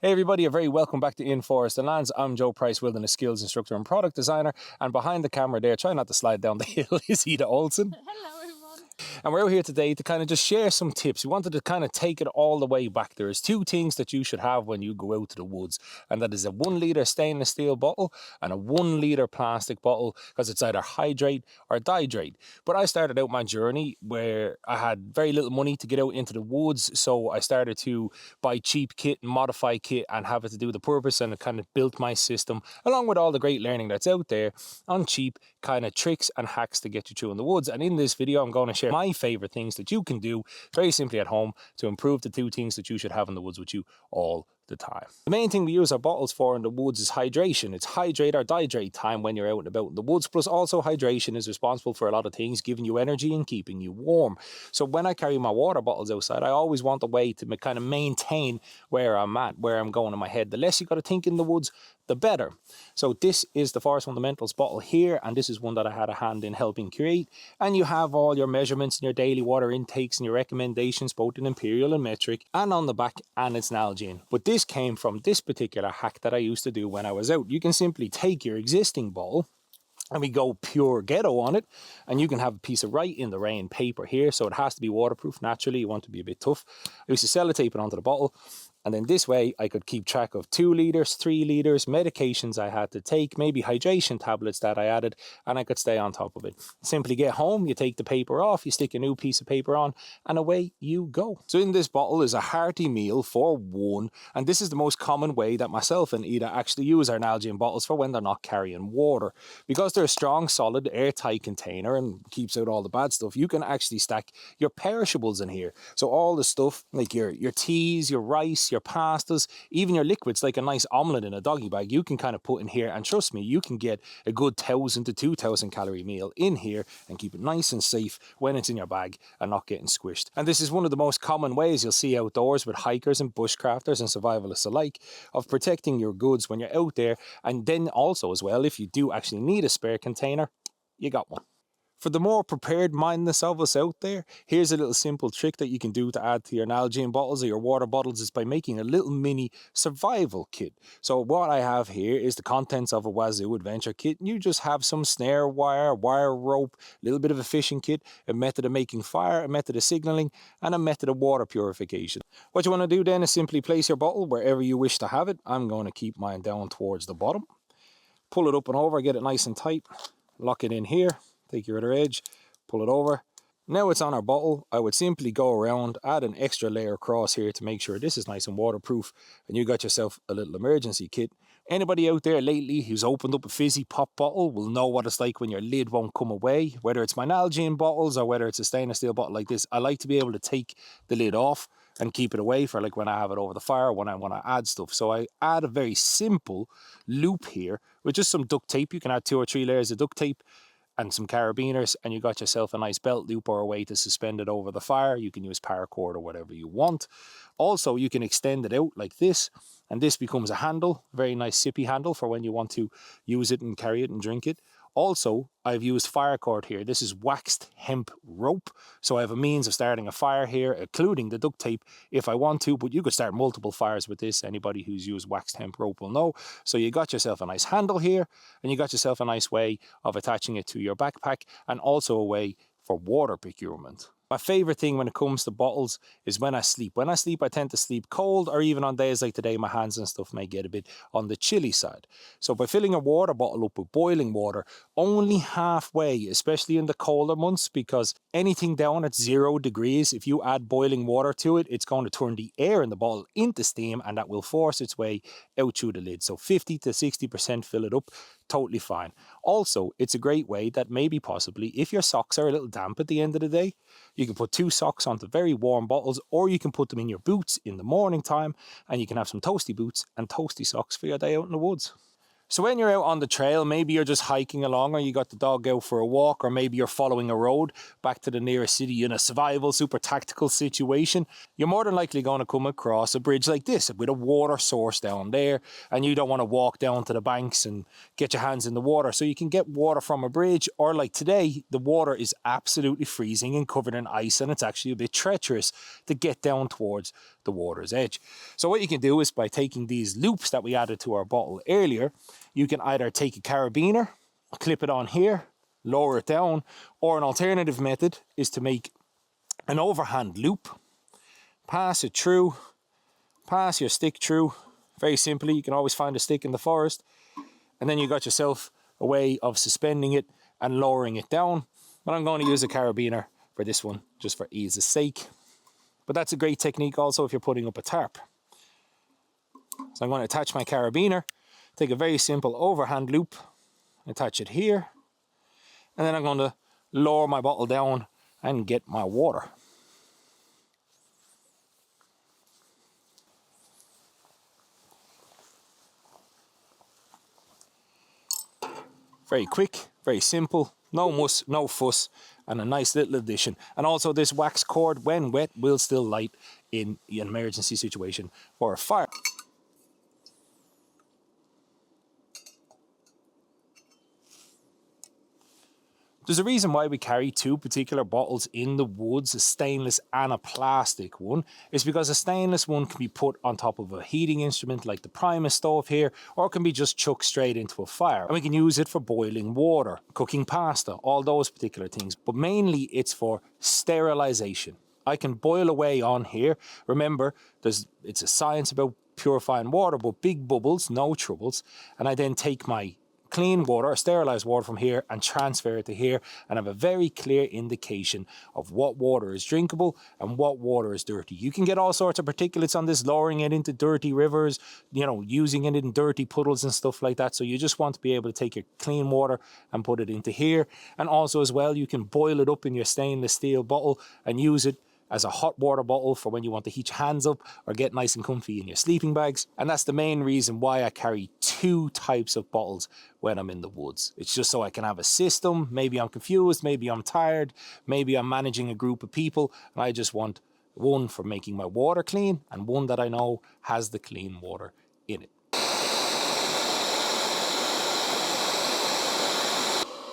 Hey everybody, a very welcome back to In Forest and Lands. I'm Joe Price, Wilderness Skills Instructor and Product Designer, and behind the camera there, try not to slide down the hill, is Ida Olsen. Hello everyone. And we're out here today to kind of just share some tips. We wanted to kind of take it all the way back. There's two things that you should have when you go out to the woods, and that is a 1 litre stainless steel bottle and a 1 litre plastic bottle, because it's either hydrate or dihydrate. But I started out my journey where I had very little money to get out into the woods, so I started to buy cheap kit and modify kit and have it to do the purpose, and it kind of built my system along with all the great learning that's out there on cheap kind of tricks and hacks to get you through in the woods. And in this video I'm going to share my favorite things that you can do very simply at home to improve the two things that you should have in the woods with you all the time. The main thing we use our bottles for in the woods is hydration. It's hydrate or dihydrate time when you're out and about in the woods. Plus also hydration is responsible for a lot of things, giving you energy and keeping you warm. So when I carry my water bottles outside, I always want a way to kind of maintain where I'm at, where I'm going in my head. The less you got to think in the woods, the better. So this is the Forest Fundamentals bottle here, and this is one that I had a hand in helping create. And you have all your measurements and your daily water intakes and your recommendations, both in imperial and metric, and on the back, and it's Nalgene. But this came from this particular hack that I used to do when I was out. You can simply take your existing bottle, and we go pure ghetto on it, and you can have a piece of Right in the Rain paper here, so it has to be waterproof. Naturally, you want to be a bit tough. I used to sellotape it onto the bottle, and then this way I could keep track of 2 litres, 3 litres, medications I had to take, maybe hydration tablets that I added, and I could stay on top of it. Simply get home, you take the paper off, you stick a new piece of paper on, and away you go. So in this bottle is a hearty meal for one, and this is the most common way that myself and Ida actually use our Nalgene bottles for when they're not carrying water. Because they're a strong, solid, airtight container and keeps out all the bad stuff, you can actually stack your perishables in here. So all the stuff like your teas, your rice, your pastas, even your liquids like a nice omelette in a doggy bag, you can kind of put in here, and trust me, you can get a good 1,000 to 2,000 calorie meal in here and keep it nice and safe when it's in your bag and not getting squished. And this is one of the most common ways you'll see outdoors with hikers and bushcrafters and survivalists alike of protecting your goods when you're out there. And then also as well, if you do actually need a spare container, you got one. For the more prepared mindedness of us out there, here's a little simple trick that you can do to add to your Nalgene bottles or your water bottles, is by making a little mini survival kit. So what I have here is the contents of a Wazoo adventure kit, and you just have some snare wire, wire rope, a little bit of a fishing kit, a method of making fire, a method of signaling, and a method of water purification. What you want to do then is simply place your bottle wherever you wish to have it. I'm going to keep mine down towards the bottom. Pull it up and over, get it nice and tight, lock it in here. Take your other edge, pull it over. Now it's on our bottle. I would simply go around, add an extra layer across here to make sure this is nice and waterproof, and you got yourself a little emergency kit. Anybody out there lately who's opened up a fizzy pop bottle will know what it's like when your lid won't come away. Whether it's my Nalgene bottles or whether it's a stainless steel bottle like this, I like to be able to take the lid off and keep it away for like when I have it over the fire, when I want to add stuff. So I add a very simple loop here with just some duct tape. You can add 2 or 3 layers of duct tape and some carabiners, and you got yourself a nice belt loop or a way to suspend it over the fire. You can use paracord or whatever you want. Also, you can extend it out like this, and this becomes a handle, very nice sippy handle for when you want to use it and carry it and drink it. Also, I've used fire cord here. This is waxed hemp rope. So I have a means of starting a fire here, including the duct tape if I want to, but you could start multiple fires with this. Anybody who's used waxed hemp rope will know. So you got yourself a nice handle here, and you got yourself a nice way of attaching it to your backpack, and also a way for water procurement. My favorite thing when it comes to bottles is when I sleep. When I sleep, I tend to sleep cold, or even on days like today, my hands and stuff may get a bit on the chilly side. So by filling a water bottle up with boiling water, only halfway, especially in the colder months, because anything down at 0 degrees, if you add boiling water to it, it's going to turn the air in the bottle into steam, and that will force its way out through the lid. So 50 to 60% fill it up, totally fine. Also, it's a great way that maybe possibly if your socks are a little damp at the end of the day, you can put 2 socks onto very warm bottles, or you can put them in your boots in the morning time, and you can have some toasty boots and toasty socks for your day out in the woods. So when you're out on the trail, maybe you're just hiking along, or you got the dog out for a walk, or maybe you're following a road back to the nearest city in a survival, super tactical situation, you're more than likely going to come across a bridge like this with a water source down there, and you don't want to walk down to the banks and get your hands in the water. So you can get water from a bridge, or like today, the water is absolutely freezing and covered in ice, and it's actually a bit treacherous to get down towards the water's edge. So what you can do is by taking these loops that we added to our bottle earlier, you can either take a carabiner, clip it on here, lower it down, or an alternative method is to make an overhand loop, pass it through, pass your stick through. Very simply, you can always find a stick in the forest, and then you got yourself a way of suspending it and lowering it down. But I'm going to use a carabiner for this one, just for ease's sake. But that's a great technique also if you're putting up a tarp. So I'm going to attach my carabiner, take a very simple overhand loop, attach it here, and then I'm going to lower my bottle down and get my water. Very quick, very simple, no muss, no fuss, and a nice little addition. And also this wax cord, when wet, will still light in an emergency situation or a fire. There's a reason why we carry two particular bottles in the woods, a stainless and a plastic one. It's because a stainless one can be put on top of a heating instrument like the Primus stove here, or it can be just chucked straight into a fire. And we can use it for boiling water, cooking pasta, all those particular things. But mainly it's for sterilization. I can boil away on here. Remember, it's a science about purifying water, but big bubbles, no troubles. And I then take my clean water, or sterilized water from here, and transfer it to here, and have a very clear indication of what water is drinkable and what water is dirty. You can get all sorts of particulates on this, lowering it into dirty rivers, you know, using it in dirty puddles and stuff like that. So you just want to be able to take your clean water and put it into here. And also as well, you can boil it up in your stainless steel bottle and use it as a hot water bottle for when you want to heat your hands up or get nice and comfy in your sleeping bags. And that's the main reason why I carry two types of bottles when I'm in the woods. It's just so I can have a system. Maybe I'm confused, maybe I'm tired, maybe I'm managing a group of people, and I just want one for making my water clean and one that I know has the clean water in it.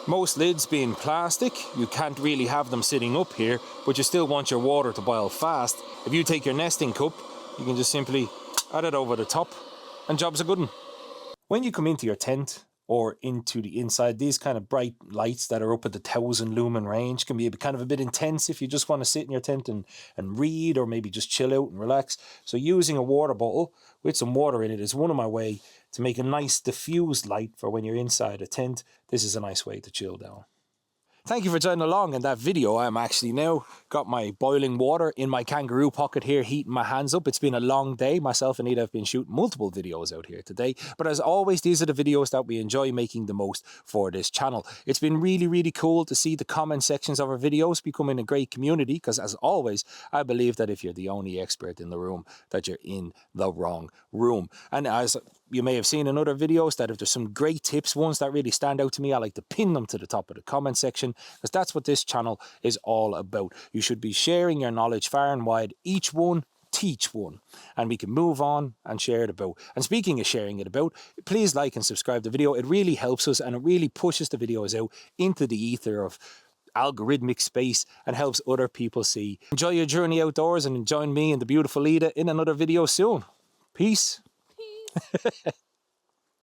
Most lids being plastic, you can't really have them sitting up here, but you still want your water to boil fast. If you take your nesting cup, you can just simply add it over the top, and job's a good one. When you come into your tent or into the inside, these kind of bright lights that are up at the 1,000 lumen range can be kind of a bit intense if you just want to sit in your tent and read, or maybe just chill out and relax. So using a water bottle with some water in it is one of my way to make a nice diffused light for when you're inside a tent. This is a nice way to chill down. Thank you for joining along in that video. I'm actually now got my boiling water in my kangaroo pocket here, heating my hands up. It's been a long day. Myself and Nita have been shooting multiple videos out here today. But as always, these are the videos that we enjoy making the most for this channel. It's been really, really cool to see the comment sections of our videos becoming a great community, because as always, I believe that if you're the only expert in the room, that you're in the wrong room. And as you may have seen in other videos, that if there's some great tips, ones that really stand out to me, I like to pin them to the top of the comment section, because that's what this channel is all about. You should be sharing your knowledge far and wide. Each one, teach one, and we can move on and share it about. And speaking of sharing it about, please like and subscribe to the video. It really helps us, and it really pushes the videos out into the ether of algorithmic space and helps other people see. Enjoy your journey outdoors, and join me and the beautiful Ida in another video soon. Peace.